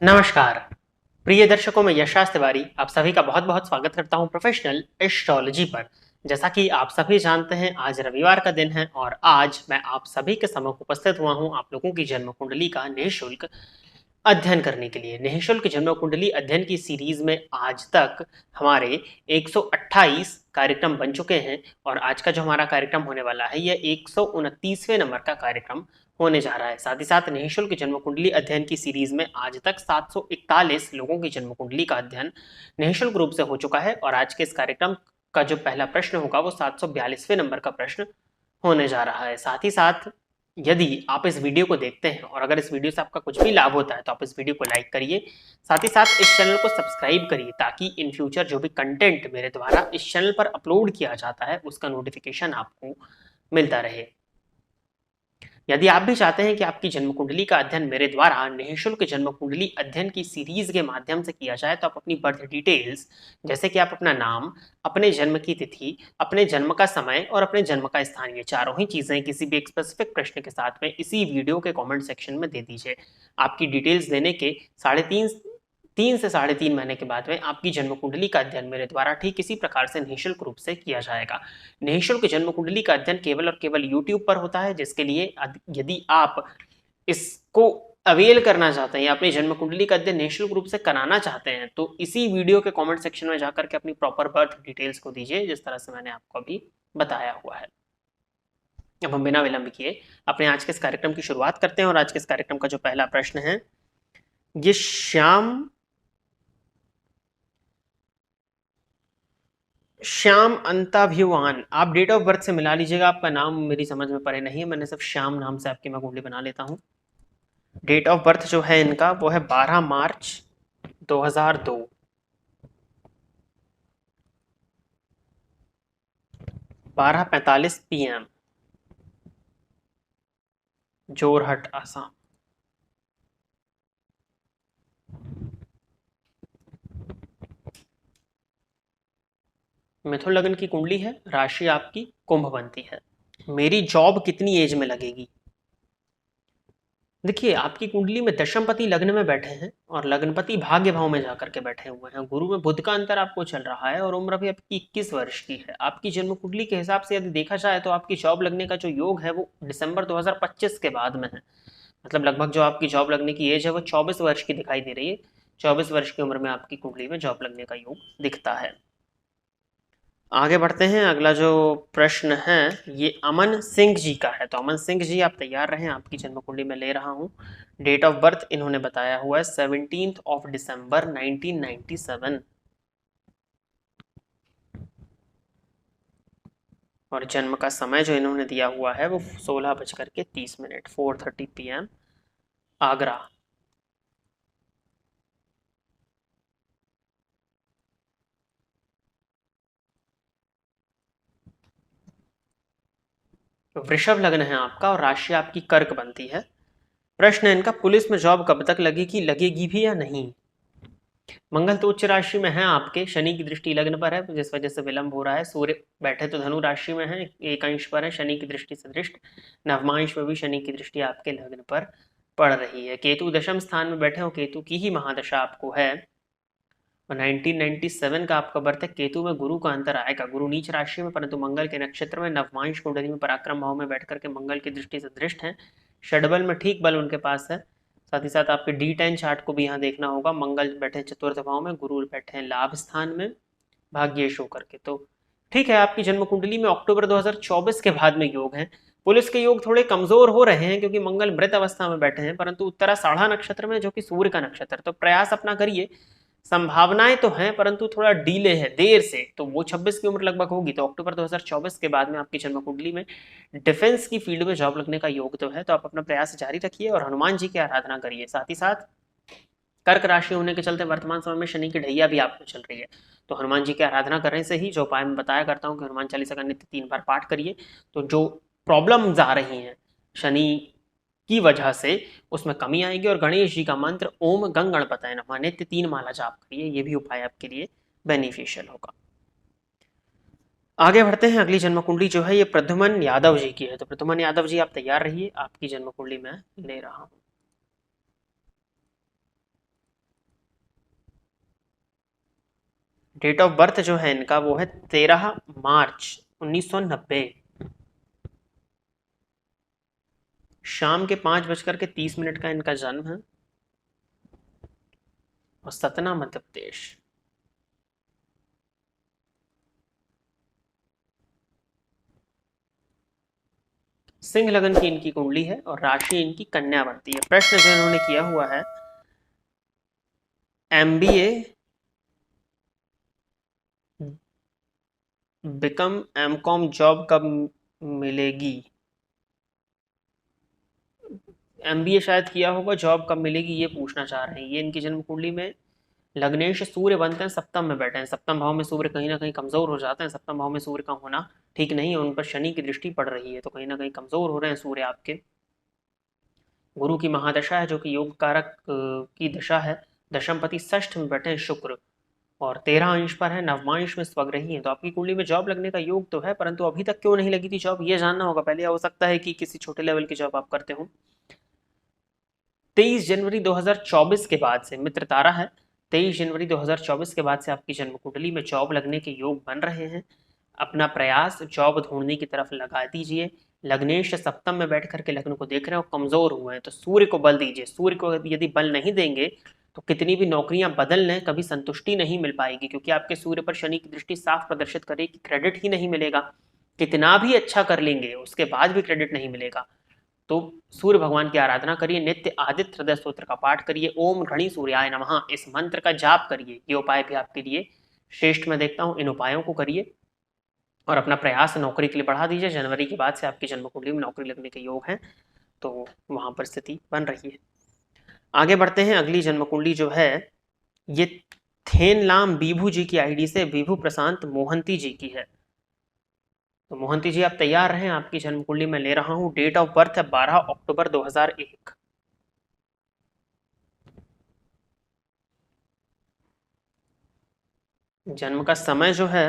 नमस्कार प्रिय दर्शकों, मैं यश तिवारी आप सभी का बहुत बहुत स्वागत करता हूं प्रोफेशनल एस्ट्रोलॉजी पर। जैसा कि आप सभी जानते हैं, आज रविवार का दिन है और आज मैं आप सभी के सम्मुख उपस्थित हुआ हूं आप लोगों की जन्म कुंडली का निःशुल्क अध्ययन करने के लिए। निःशुल्क जन्म कुंडली अध्ययन की सीरीज में आज तक हमारे 128 कार्यक्रम बन चुके हैं और आज का जो हमारा कार्यक्रम होने वाला है यह 129वें नंबर का कार्यक्रम होने जा रहा है। साथ ही साथ निःशुल्क जन्म कुंडली अध्ययन की सीरीज में आज तक 741 लोगों की जन्म कुंडली का अध्ययन निःशुल्क रूप से हो चुका है और आज के इस कार्यक्रम का जो पहला प्रश्न होगा वो 742वें नंबर का प्रश्न होने जा रहा है। साथ ही साथ यदि आप इस वीडियो को देखते हैं और अगर इस वीडियो से आपका कुछ भी लाभ होता है तो आप इस वीडियो को लाइक करिए, साथ ही साथ इस चैनल को सब्सक्राइब करिए ताकि इन फ्यूचर जो भी कंटेंट मेरे द्वारा इस चैनल पर अपलोड किया जाता है उसका नोटिफिकेशन आपको मिलता रहे। यदि आप भी चाहते हैं कि आपकी जन्म कुंडली का अध्ययन मेरे द्वारा निःशुल्क जन्म कुंडली अध्ययन की सीरीज के माध्यम से किया जाए तो आप अपनी बर्थ डिटेल्स, जैसे कि आप अपना नाम, अपने जन्म की तिथि, अपने जन्म का समय और अपने जन्म का स्थान, ये चारों ही चीजें किसी भी एक स्पेसिफिक प्रश्न के साथ में इसी वीडियो के कमेंट सेक्शन में दे दीजिए। आपकी डिटेल्स देने के 3 से 3.5 महीने के बाद में आपकी जन्म कुंडली का अध्ययन मेरे द्वारा ठीक इसी प्रकार से निःशुल्क रूप से किया जाएगा। निःशुल्क जन्म कुंडली का अध्ययन केवल और केवल यूट्यूब पर होता है, जिसके लिए यदि आप इसको अवेल करना चाहते हैं या अपनी जन्म कुंडली का अध्ययन निःशुल्क रूप से कराना चाहते हैं तो इसी वीडियो के कमेंट सेक्शन में जाकर के अपनी प्रॉपर बर्थ डिटेल्स को दीजिए, जिस तरह से मैंने आपको अभी बताया हुआ है। अब हम बिना विलंब किए अपने आज के इस कार्यक्रम की शुरुआत करते हैं और आज के इस कार्यक्रम का जो पहला प्रश्न है ये श्याम अंताभिवान, आप डेट ऑफ बर्थ से मिला लीजिएगा, आपका नाम मेरी समझ में पड़े नहीं है, मैंने सिर्फ श्याम नाम से आपकी मैं कुंडली बना लेता हूं। डेट ऑफ बर्थ जो है इनका वो है 12 मार्च 2002, 12:45 PM, जोरहट, आसाम। मिथुन लग्न की कुंडली है, राशि आपकी कुंभ बनती है। मेरी जॉब कितनी एज में लगेगी? देखिए, आपकी कुंडली में दशमपति लग्न में बैठे हैं और लग्नपति भाग्य भाव में जाकर के बैठे हुए हैं। गुरु में बुध का अंतर आपको चल रहा है और उम्र भी आपकी 21 वर्ष की है। आपकी जन्म कुंडली के हिसाब से यदि देखा जाए तो आपकी जॉब लगने का जो योग है वो दिसंबर 2025 के बाद में है। मतलब लगभग जो आपकी जॉब लगने की एज है वो 24 वर्ष की दिखाई दे रही है। 24 वर्ष की उम्र में आपकी कुंडली में जॉब लगने का योग दिखता है। आगे बढ़ते हैं। अगला जो प्रश्न है ये अमन सिंह जी का है। तो अमन सिंह जी, आप तैयार रहें, आपकी जन्म कुंडली में ले रहा हूं। डेट ऑफ बर्थ इन्होंने बताया हुआ है 17 दिसंबर 1997 और जन्म का समय जो इन्होंने दिया हुआ है वो 16:30 4:30 PM, आगरा। वृषभ लग्न है आपका और राशि आपकी कर्क बनती है। प्रश्न है इनका, पुलिस में जॉब कब तक लगेगी, लगेगी भी या नहीं? मंगल तो उच्च राशि में है आपके, शनि की दृष्टि लग्न पर है जिस वजह से विलंब हो रहा है। सूर्य बैठे तो धनु राशि में है, एक अंश पर है, शनि की दृष्टि से दृष्ट, नवमांश में भी शनि की दृष्टि आपके लग्न पर पड़ रही है। केतु दशम स्थान में बैठे हो, केतु की ही महादशा आपको है और 1997 का आपका बर्थ है। केतु में गुरु का अंतर आएगा, गुरु नीच राशि में परंतु मंगल के नक्षत्र में, नवमांश कुंडली में पराक्रम भाव में बैठ करके मंगल की दृष्टि से दृष्ट है। षडबल में ठीक बल उनके पास है। साथ ही साथ आपके D10 चार्ट को भी यहाँ देखना होगा। मंगल बैठे चतुर्थ भाव में, गुरु बैठे हैं लाभ स्थान में भाग्येश होकर के। तो ठीक है, आपकी जन्म कुंडली में अक्टूबर 2024 के बाद में योग है। पुलिस के योग थोड़े कमजोर हो रहे हैं क्योंकि मंगल मृत अवस्था में बैठे हैं, परंतु उत्तराषाढ़ा नक्षत्र में जो कि सूर्य का नक्षत्र, तो प्रयास अपना करिए। संभावनाएं तो हैं परंतु थोड़ा डीले है, देर से, तो वो 26 की उम्र लगभग होगी, तो अक्टूबर 2024 के बाद में आपकी जन्म कुंडली में डिफेंस की फील्ड में जॉब लगने का योग तो है। तो आप अपना प्रयास जारी रखिए और हनुमान जी की आराधना करिए। साथ ही साथ कर्क राशि होने के चलते वर्तमान समय में शनि की ढैया भी आपको चल रही है, तो हनुमान जी की आराधना करने से ही जो उपाय मैं बताया करता हूँ कि हनुमान चालीसा का नित्य 3 बार पाठ करिए, तो जो प्रॉब्लम्स आ रही हैं शनि की वजह से उसमें कमी आएगी। और गणेश जी का मंत्र ओम गंग गणपतये नमः नित्य 3 माला जाप करिए, ये भी उपाय आपके लिए बेनिफिशियल होगा। आगे बढ़ते हैं। अगली जन्म कुंडली जो है ये प्रद्युमन यादव जी की है। तो प्रद्युमन यादव जी, आप तैयार रहिए, आपकी जन्म कुंडली मैं ले रहा हूं। डेट ऑफ बर्थ जो है इनका वो है 13 मार्च 1990। शाम के 5:30 का इनका जन्म है और सतना मध्य प्रदेश। सिंह लगन की इनकी कुंडली है और राशि इनकी कन्या बनती है। प्रश्न जो इन्होंने किया हुआ है, MBA बिकम MCOM जॉब कब मिलेगी। MBA शायद किया होगा, जॉब कब मिलेगी ये पूछना चाह रहे हैं। ये इनकी जन्म कुंडली में लग्नेश सूर्य बनते हैं, सप्तम में बैठे हैं। सप्तम भाव में सूर्य कहीं ना कहीं कमजोर हो जाते हैं। सप्तम भाव में सूर्य का होना ठीक नहीं है, उन पर शनि की दृष्टि पड़ रही है, तो कहीं ना कहीं कमजोर हो रहे हैं सूर्य आपके। गुरु की महादशा है जो कि योग कारक की दशा है। दशमपति षष्ठ में बैठे हैं शुक्र और 13 अंश पर है, नवमांश में स्वग्रही है। तो आपकी कुंडली में जॉब लगने का योग तो है, परंतु अभी तक क्यों नहीं लगी थी जॉब ये जानना होगा पहले। हो सकता है कि किसी छोटे लेवल की जॉब आप करते हो। 23 जनवरी 2024 के बाद से मित्र तारा है, 23 जनवरी 2024 के बाद से आपकी जन्म कुंडली में जॉब लगने के योग बन रहे हैं। अपना प्रयास जॉब ढूंढने की तरफ लगा दीजिए। लग्नेश सप्तम में बैठ करके लग्न को देख रहे हैं और कमजोर हुए हैं, तो सूर्य को बल दीजिए। सूर्य को यदि बल नहीं देंगे तो कितनी भी नौकरियां बदल लें कभी संतुष्टि नहीं मिल पाएगी, क्योंकि आपके सूर्य पर शनि की दृष्टि साफ प्रदर्शित करे कि क्रेडिट ही नहीं मिलेगा। कितना भी अच्छा कर लेंगे उसके बाद भी क्रेडिट नहीं मिलेगा। तो सूर्य भगवान की आराधना करिए, नित्य आदित्य हृदय स्तोत्र का पाठ करिए, ओम घड़ी सूर्याय नमः इस मंत्र का जाप करिए। ये उपाय भी आपके लिए श्रेष्ठ मैं देखता हूँ। इन उपायों को करिए और अपना प्रयास नौकरी के लिए बढ़ा दीजिए। जनवरी के बाद से आपकी जन्म कुंडली में नौकरी लगने के योग हैं, तो वहां पर स्थिति बन रही है। आगे बढ़ते हैं। अगली जन्म कुंडली जो है ये थेनलाम बीभू जी की आईडी से बीभू प्रशांत मोहंती जी की है। तो मोहंती जी आप तैयार रहें, आपकी जन्म कुंडली में ले रहा हूं। डेट ऑफ बर्थ है 12 अक्टूबर 2001। जन्म का समय जो है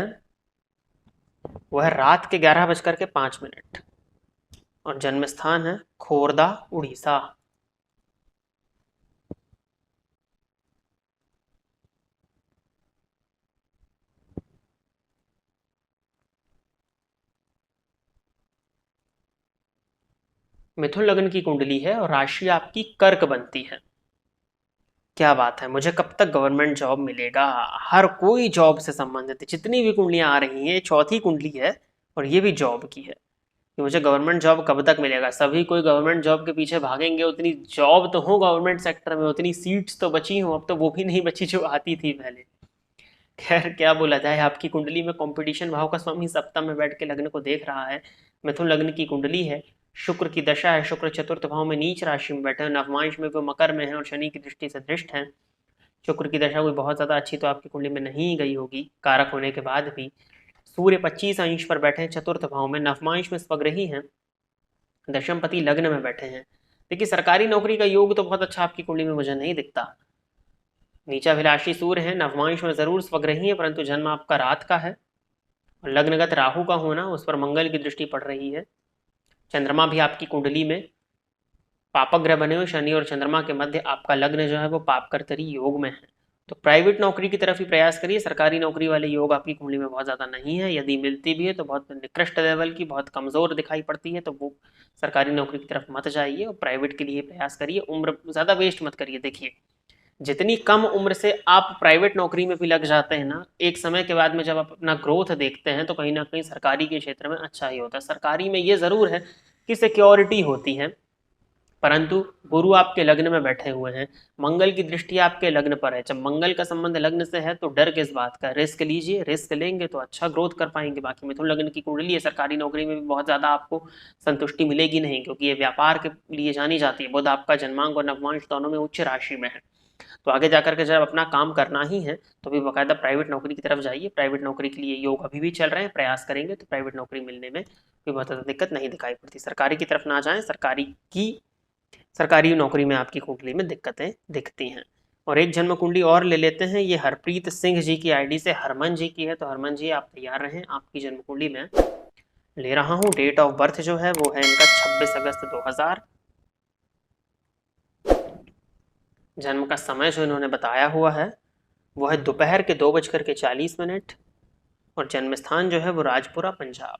वह रात के 11:05 और जन्म स्थान है खोरदा उड़ीसा। मिथुन लग्न की कुंडली है और राशि आपकी कर्क बनती है। क्या बात है, मुझे कब तक गवर्नमेंट जॉब मिलेगा। हर कोई जॉब से संबंधित है, जितनी भी कुंडलियां आ रही हैं, चौथी कुंडली है और ये भी जॉब की है कि मुझे गवर्नमेंट जॉब कब तक मिलेगा। सभी कोई गवर्नमेंट जॉब के पीछे भागेंगे। उतनी जॉब तो हो गवर्नमेंट सेक्टर में, उतनी सीट्स तो बची हो, अब तो वो भी नहीं बची जो आती थी पहले। खैर क्या बोला जाए, आपकी कुंडली में कंपटीशन भाव का स्वामी सप्तम में बैठ के लग्न को देख रहा है। मिथुन लग्न की कुंडली है, शुक्र की दशा है, शुक्र चतुर्थ भाव में नीच राशि में बैठे हैं, नवमांश में वो मकर में है और शनि की दृष्टि से दृष्ट है। शुक्र की दशा कोई बहुत ज्यादा अच्छी तो आपकी कुंडली में नहीं गई होगी कारक होने के बाद भी। सूर्य 25 अंश पर बैठे हैं चतुर्थ भाव में, नवमांश में स्वग्रही हैं, दशमपति लग्न में बैठे हैं। देखिए सरकारी नौकरी का योग तो बहुत अच्छा आपकी कुंडली में मुझे नहीं दिखता। नीचाभिलाषी सूर्य है, नवमांश में जरूर स्वग्रही है, परंतु जन्म आपका रात का है और लग्नगत राहु का होना, उस पर मंगल की दृष्टि पड़ रही है। चंद्रमा भी आपकी कुंडली में पापक ग्रह बने हुए, शनि और चंद्रमा के मध्य आपका लग्न जो है वो पापकर्तरी योग में है। तो प्राइवेट नौकरी की तरफ ही प्रयास करिए। सरकारी नौकरी वाले योग आपकी कुंडली में बहुत ज़्यादा नहीं है, यदि मिलती भी है तो बहुत निकृष्ट लेवल की, बहुत कमज़ोर दिखाई पड़ती है। तो वो सरकारी नौकरी की तरफ मत जाइए और प्राइवेट के लिए प्रयास करिए। उम्र ज़्यादा वेस्ट मत करिए। देखिए जितनी कम उम्र से आप प्राइवेट नौकरी में भी लग जाते हैं ना, एक समय के बाद में जब आप अपना ग्रोथ देखते हैं तो कहीं ना कहीं सरकारी के क्षेत्र में अच्छा ही होता है। सरकारी में ये ज़रूर है कि सिक्योरिटी होती है, परंतु गुरु आपके लग्न में बैठे हुए हैं, मंगल की दृष्टि आपके लग्न पर है। जब मंगल का संबंध लग्न से है तो डर किस बात का। रिस्क लीजिए, रिस्क लेंगे तो अच्छा ग्रोथ कर पाएंगे। बाकी मिथुन लग्न की कुंडली है, सरकारी नौकरी में भी बहुत ज्यादा आपको संतुष्टि मिलेगी नहीं, क्योंकि ये व्यापार के लिए जानी जाती है। बुध आपका जन्मांक और नवमांश दोनों में उच्च राशि में है। तो आगे जाकर के जब अपना काम करना ही है तो भी बाकायदा प्राइवेट नौकरी की तरफ जाइए। प्राइवेट नौकरी के लिए योग अभी भी चल रहे हैं, प्रयास करेंगे तो प्राइवेट नौकरी मिलने में कोई बहुत ज़्यादा दिक्कत नहीं दिखाई पड़ती। सरकारी की तरफ ना जाएं, सरकारी नौकरी में आपकी कुंडली में दिक्कतें दिखती हैं। और एक जन्म कुंडली और ले लेते हैं। ये हरप्रीत सिंह जी की आईडी से हरमन जी की है। तो हरमन जी आप तैयार रहें, आपकी जन्म कुंडली में ले रहा हूं। डेट ऑफ बर्थ जो है वो है इनका 26 अगस्त 2000। जन्म का समय जो इन्होंने बताया हुआ है वो है दोपहर के 2:40 और जन्म स्थान जो है वो राजपुरा पंजाब।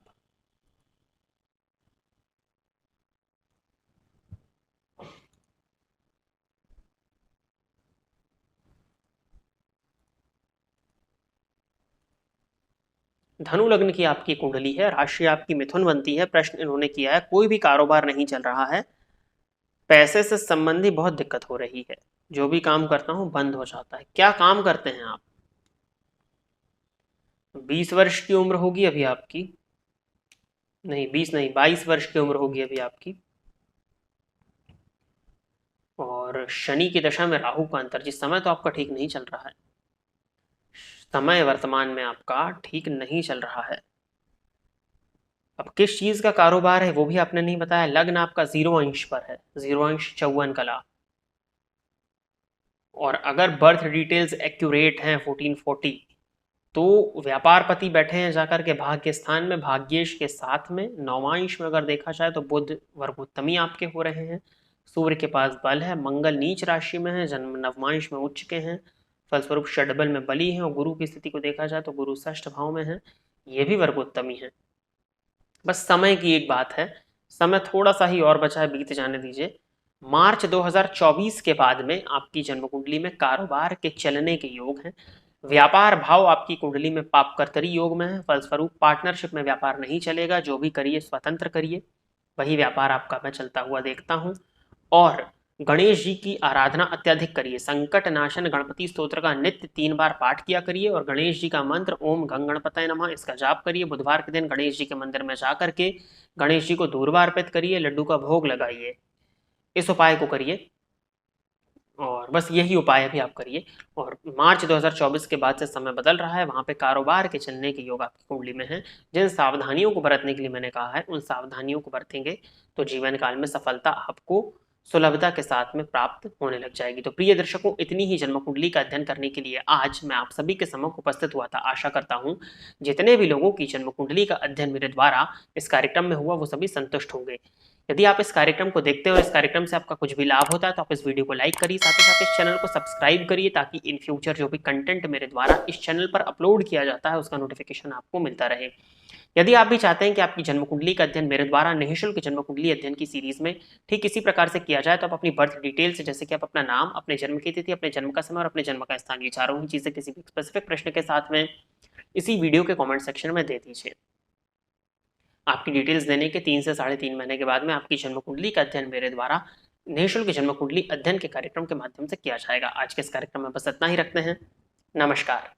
धनु लग्न की आपकी कुंडली है, राशि आपकी मिथुन बनती है। प्रश्न इन्होंने किया है कोई भी कारोबार नहीं चल रहा है, पैसे से संबंधी बहुत दिक्कत हो रही है, जो भी काम करता हूं बंद हो जाता है। क्या काम करते हैं आप? 20 वर्ष की उम्र होगी अभी आपकी, नहीं 20 नहीं 22 वर्ष की उम्र होगी अभी आपकी। और शनि की दशा में राहु का अंतर, जिस समय तो आपका ठीक नहीं चल रहा है, समय वर्तमान में आपका ठीक नहीं चल रहा है। अब किस चीज का कारोबार है वो भी आपने नहीं बताया। लग्न आपका 0 अंश पर है, 0 अंश 54 कला। और अगर बर्थ डिटेल्स एक्यूरेट हैं 1440, तो व्यापारपति बैठे हैं जाकर के भाग्य स्थान में, भाग्येश के साथ में। 9वां अंश में अगर देखा जाए तो बुध वर्गोत्तमी आपके हो रहे हैं, सूर्य के पास बल है, मंगल नीच राशि में है, जन्म 9वां अंश में उच्च के हैं, फलस्वरूप षडबल में बली है। और गुरु की स्थिति को देखा जाए तो गुरु षष्ठ भाव में है, ये भी वर्गोत्तमी है। बस समय की एक बात है, समय थोड़ा सा ही और बचा है, बीत जाने दीजिए। मार्च 2024 के बाद में आपकी जन्म कुंडली में कारोबार के चलने के योग हैं। व्यापार भाव आपकी कुंडली में पापकर्तरी योग में है, फलस्वरूप पार्टनरशिप में व्यापार नहीं चलेगा। जो भी करिए स्वतंत्र करिए, वही व्यापार आपका मैं चलता हुआ देखता हूं। और गणेश जी की आराधना अत्यधिक करिए, संकट नाशन गणपति स्तोत्र का नित्य 3 बार पाठ किया करिए। और गणेश जी का मंत्र ओम गंग गणपतये नमः, इसका जाप करिए। बुधवार के दिन गणेश जी के मंदिर में जा करके गणेश जी को दूर्वा अर्पित करिए, लड्डू का भोग लगाइए। इस उपाय को करिए, और बस यही उपाय भी आप करिए। और मार्च 2024 के बाद से समय बदल रहा है, वहां पे कारोबार के चलने के योग आपकी कुंडली में है। जिन सावधानियों को बरतने के लिए मैंने कहा है, उन सावधानियों को बरतेंगे तो जीवन काल में सफलता आपको सुलभता के साथ में प्राप्त होने लग जाएगी। तो प्रिय दर्शकों, इतनी ही जन्म कुंडली का अध्ययन करने के लिए आज मैं आप सभी के समक्ष उपस्थित हुआ था। आशा करता हूं जितने भी लोगों की जन्म कुंडली का अध्ययन मेरे द्वारा इस कार्यक्रम में हुआ वो सभी संतुष्ट होंगे। यदि आप इस कार्यक्रम को देखते हो और इस कार्यक्रम से आपका कुछ भी लाभ होता है तो आप इस वीडियो को लाइक करिए, साथ ही साथ इस चैनल को सब्सक्राइब करिए, ताकि इन फ्यूचर जो भी कंटेंट मेरे द्वारा इस चैनल पर अपलोड किया जाता है उसका नोटिफिकेशन आपको मिलता रहे। यदि आप भी चाहते हैं कि आपकी जन्म कुंडली का अध्ययन मेरे द्वारा निःशुल्क जन्म कुंडली अध्ययन की सीरीज में ठीक इसी प्रकार से किया जाए, तो आप अपनी बर्थ डिटेल्स, जैसे कि आप अपना नाम, अपने जन्म की तिथि, अपने जन्म का समय और अपने जन्म का स्थान, ये चारों ही चीजें किसी भी स्पेसिफिक प्रश्न के साथ में इसी वीडियो के कमेंट सेक्शन में दे दीजिए। आपकी डिटेल्स देने के 3 से 3.5 महीने के बाद में आपकी जन्म कुंडली का अध्ययन मेरे द्वारा निःशुल्क जन्म कुंडली अध्ययन के कार्यक्रम के माध्यम से किया जाएगा। आज के इस कार्यक्रम में बस इतना ही रखते हैं। नमस्कार।